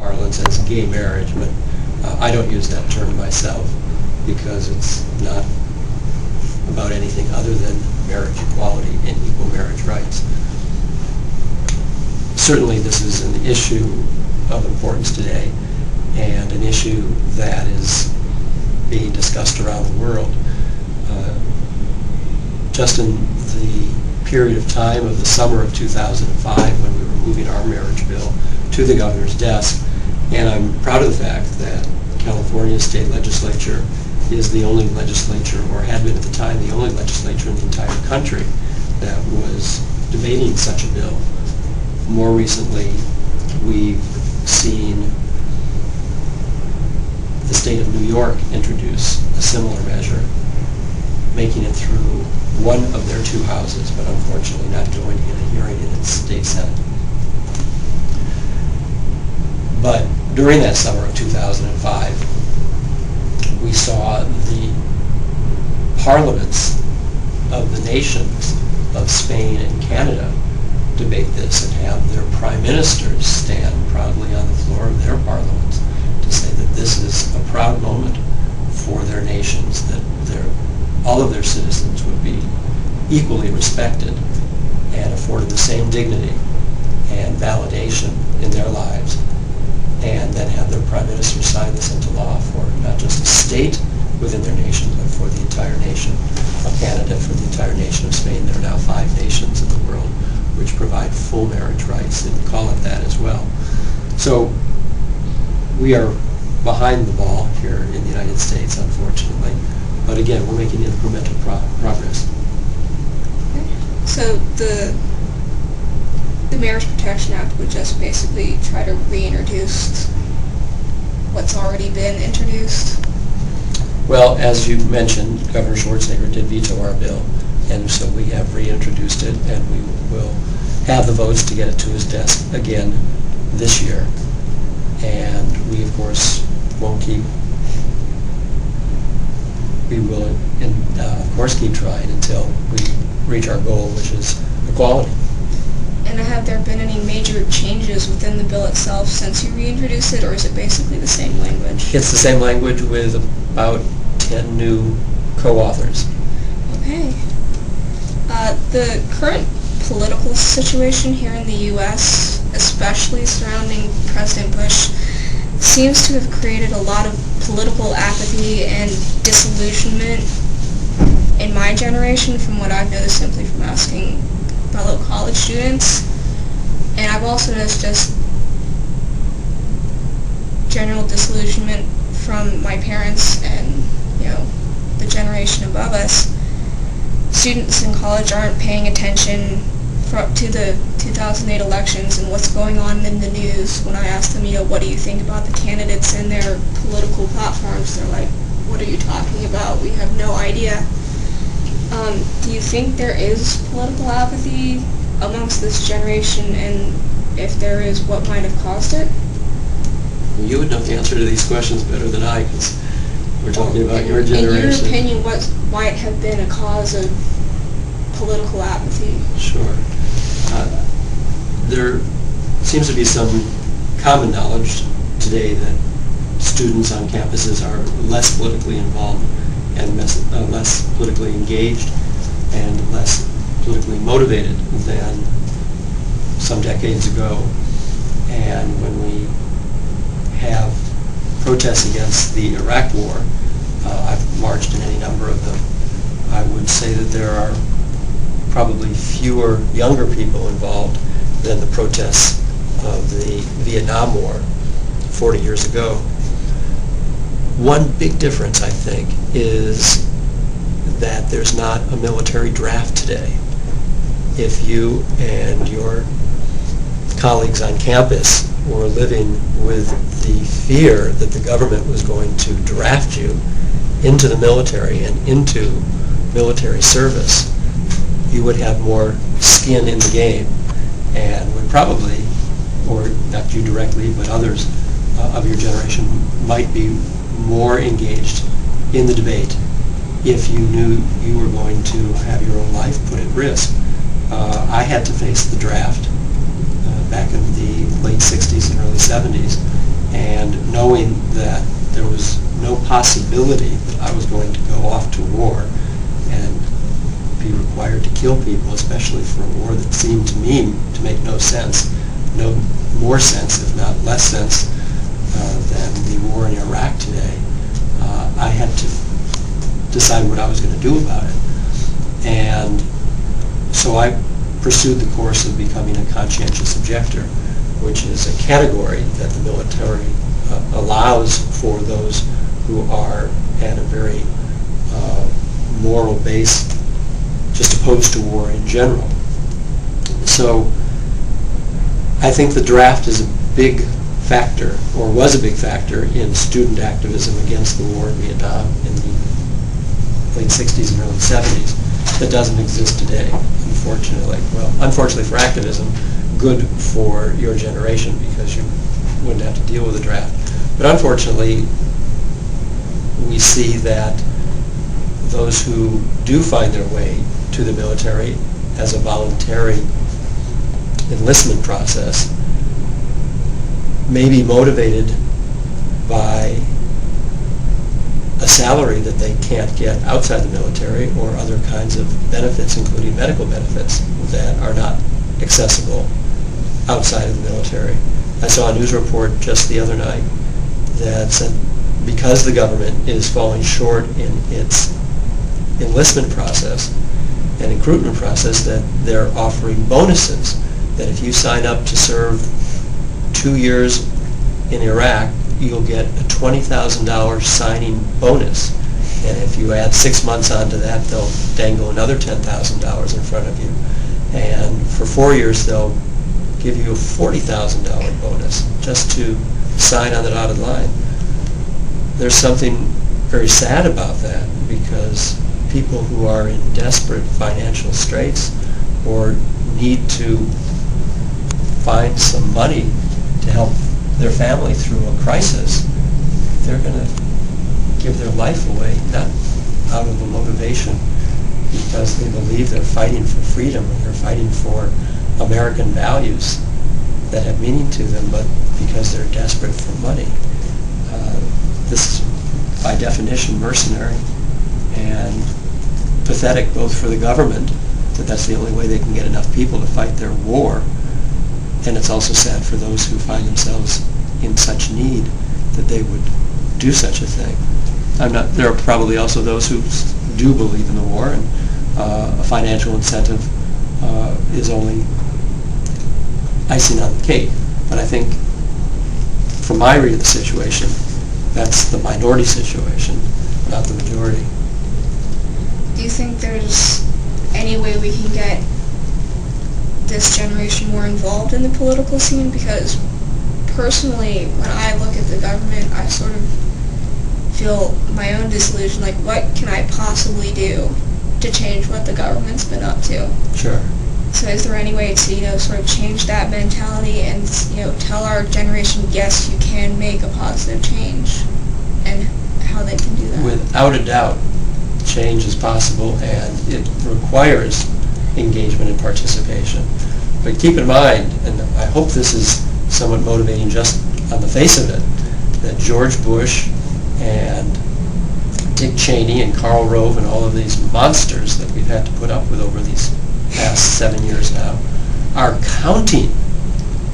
parlance as gay marriage, but I don't use that term myself because it's not about anything other than marriage equality and equal marriage rights. Certainly this is an issue of importance today and an issue that is being discussed around the world. Just in the period of time of the summer of 2005 when we were moving our marriage bill to the governor's desk, and I'm proud of the fact that California state legislature is the only legislature, or had been at the time, the only legislature in the entire country that was debating such a bill. More recently, we've seen the state of New York introduce a similar measure, making it through one of their two houses, but unfortunately not joining in a hearing in its state senate. But during that summer of 2005, we saw the parliaments of the nations of Spain and Canada debate this and have their prime ministers stand proudly on the floor of their parliaments to say that this is a proud moment for their nations, that all of their citizens would be equally respected and afforded the same dignity and validation in their lives, and then have their prime minister sign this into law for not just a state within their nation, but for the entire nation of Canada, for the entire nation of Spain. There are now 5 nations in the world which provide full marriage rights and call it that as well. So we are behind the ball here in the United States, unfortunately. But again, we're making incremental progress. Okay. So the Marriage Protection Act would just basically try to reintroduce what's already been introduced? Well, as you mentioned, Governor Schwarzenegger did veto our bill, and so we have reintroduced it, and we will have the votes to get it to his desk again this year. And we, of course, we will, of course, keep trying until we reach our goal, which is equality. And have there been any major changes within the bill itself since you reintroduced it, or is it basically the same language? It's the same language with about 10 new co-authors. Okay. The current political situation here in the U.S., especially surrounding President Bush, seems to have created a lot of political apathy and disillusionment in my generation, from what I've noticed simply from asking fellow college students. And I've also noticed just general disillusionment from my parents and, the generation above us. Students in college aren't paying attention to the 2008 elections and what's going on in the news. When I ask them, what do you think about the candidates and their political platforms, they're like, what are you talking about? We have no idea. Do you think there is political apathy amongst this generation, and if there is, what might have caused it? You would know the answer to these questions better than I, because we're talking about your generation. In your opinion, what might have been a cause of political apathy? Sure. There seems to be some common knowledge today that students on campuses are less politically involved and less politically engaged and less politically motivated than some decades ago. And when we have protests against the Iraq War, I've marched in any number of them. I would say that there are probably fewer younger people involved than the protests of the Vietnam War 40 years ago. One big difference, I think, is that there's not a military draft today. If you and your colleagues on campus were living with the fear that the government was going to draft you into the military and into military service, you would have more skin in the game and would probably, or not you directly, but others of your generation might be more engaged in the debate if you knew you were going to have your own life put at risk. I had to face the draft back in the late 60s and early 70s, and knowing that there was no possibility that I was going to go off to war and be required to kill people, especially for a war that seemed to me to make no sense, no more sense, if not less sense, than the war in Iraq today. I had to decide what I was going to do about it. And so I pursued the course of becoming a conscientious objector, which is a category that the military allows for those who are at a very moral base, just opposed to war in general. So I think the draft is a big factor, or was a big factor, in student activism against the war in Vietnam in the late 60s and early 70s that doesn't exist today, unfortunately. Well, unfortunately for activism, good for your generation because you wouldn't have to deal with the draft. But unfortunately, we see that those who do find their way to the military as a voluntary enlistment process may be motivated by a salary that they can't get outside the military, or other kinds of benefits, including medical benefits, that are not accessible outside of the military. I saw a news report just the other night that said because the government is falling short in its enlistment process and recruitment process, that they're offering bonuses, that if you sign up to serve 2 years in Iraq, you'll get a $20,000 signing bonus. And if you add 6 months onto that, they'll dangle another $10,000 in front of you. And for 4 years, they'll give you a $40,000 bonus just to sign on the dotted line. There's something very sad about that, because people who are in desperate financial straits or need to find some money to help their family through a crisis, they're going to give their life away, not out of a motivation because they believe they're fighting for freedom and they're fighting for American values that have meaning to them, but because they're desperate for money. This is, by definition, mercenary and pathetic, both for the government, that that's the only way they can get enough people to fight their war, and it's also sad for those who find themselves in such need that they would do such a thing. There are probably also those who do believe in the war, and a financial incentive is only icing on the cake. But I think, from my read of the situation, that's the minority situation, not the majority. Do you think there's any way we can get this generation more involved in the political scene? Because personally, when I look at the government, I sort of feel my own disillusion, like what can I possibly do to change what the government's been up to? Sure. So is there any way to, sort of change that mentality and, tell our generation, yes, you can make a positive change, and how they can do that? Without a doubt, change is possible, and it requires engagement and participation. But keep in mind, and I hope this is somewhat motivating just on the face of it, that George Bush and Dick Cheney and Karl Rove and all of these monsters that we've had to put up with over these past 7 years now are counting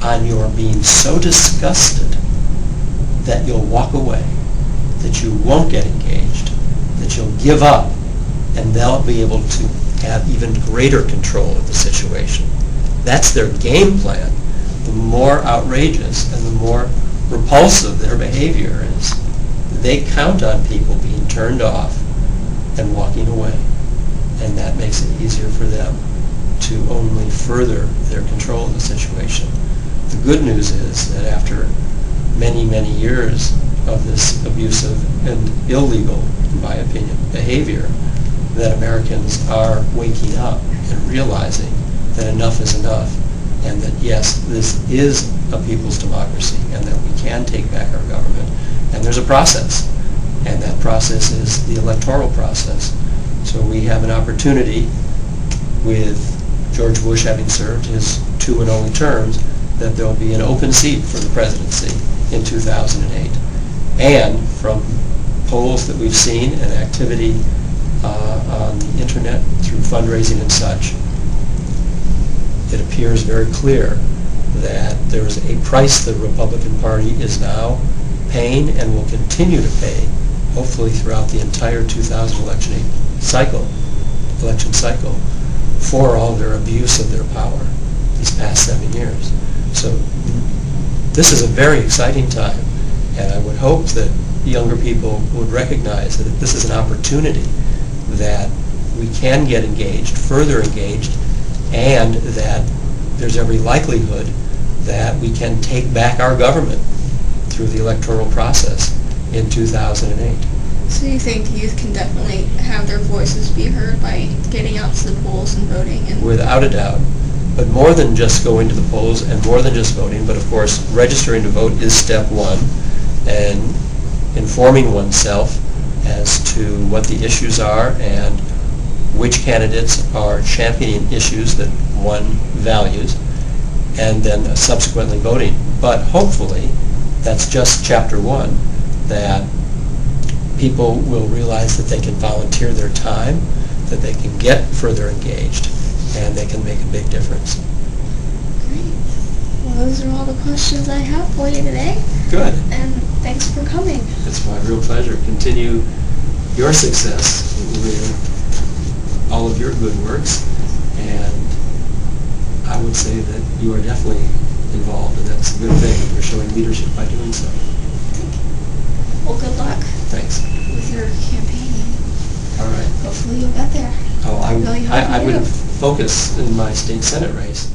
on your being so disgusted that you'll walk away, that you won't get engaged, that you'll give up, and they'll be able to have even greater control of the situation. That's their game plan. The more outrageous and the more repulsive their behavior is, they count on people being turned off and walking away. And that makes it easier for them to only further their control of the situation. The good news is that after many, many years of this abusive and illegal, in my opinion, behavior, that Americans are waking up and realizing that enough is enough, and that yes, this is a people's democracy, and that we can take back our government. And there's a process, and that process is the electoral process. So we have an opportunity, with George Bush having served his 2 and only terms, that there will be an open seat for the presidency. in 2008. And from polls that we've seen and activity on the internet through fundraising and such, it appears very clear that there is a price the Republican Party is now paying and will continue to pay, hopefully throughout the entire 2000 election cycle, for all their abuse of their power these past 7 years. So this is a very exciting time, and I would hope that younger people would recognize that this is an opportunity that we can get engaged, further engaged, and that there's every likelihood that we can take back our government through the electoral process in 2008. So you think youth can definitely have their voices be heard by getting out to the polls and voting? And Without a doubt. But more than just going to the polls and more than just voting, but of course registering to vote is step one, and informing oneself as to what the issues are and which candidates are championing issues that one values, and then subsequently voting. But hopefully that's just chapter one, that people will realize that they can volunteer their time, that they can get further engaged, and they can make a big difference. Great. Well, those are all the questions I have for you today. Good. And thanks for coming. It's my real pleasure. Continue your success with all of your good works, and I would say that you are definitely involved, and that's a good thing. You're showing leadership by doing so. Well, good luck. Thanks. With your campaigning. All right. Hopefully you'll get there. Oh, Really hope I you would do. focus in my state Senate race